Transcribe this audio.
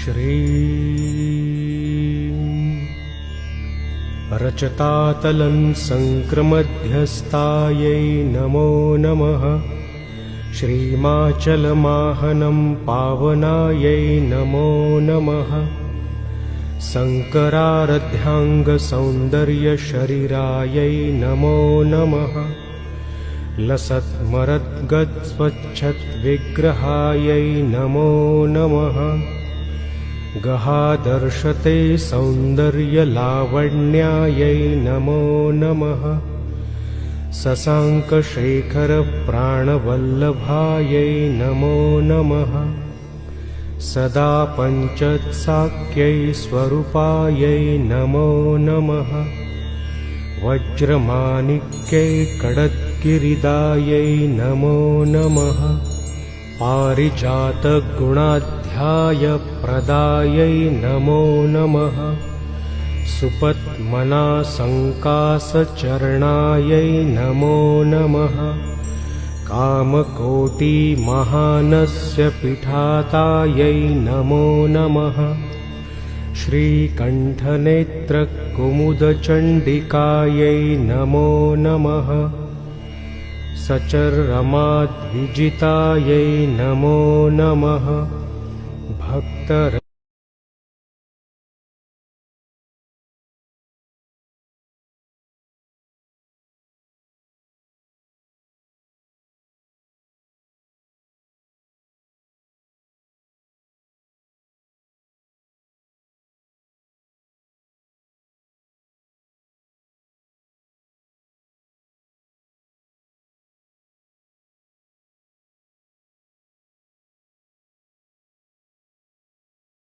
श्री रचतातलं संक्रमध्यस्थायै नमो नमः। श्रीमाचलमाहनं पावनायै नमो नमः। शङ्करारध्याङ्गसौन्दर्यशरीरायै नमो नमः। लसत्मरद्गत्स्वच्छद्विग्रहायै नमो नमः। गहादर्शते सौन्दर्यलावण्यायै नमो नमः। शशाङ्कशेखरप्राणवल्लभायै नमो नमः। सदा पञ्चत्साक्यै स्वरूपायै नमो नमः। वज्रमाणिक्यै कडद्गिरिदायै नमो नमः। पारिजातगुणाध्यायप्रदायै नमो नमः। सुपद्मनासङ्कासचरणायै नमो नमः। कामकोटिमहानस्य पीठातायै नमो नमः। श्रीकण्ठनेत्रकुमुदचण्डिकायै नमो नमः। सचररमाद्विजितायै नमो नमः। भक्तर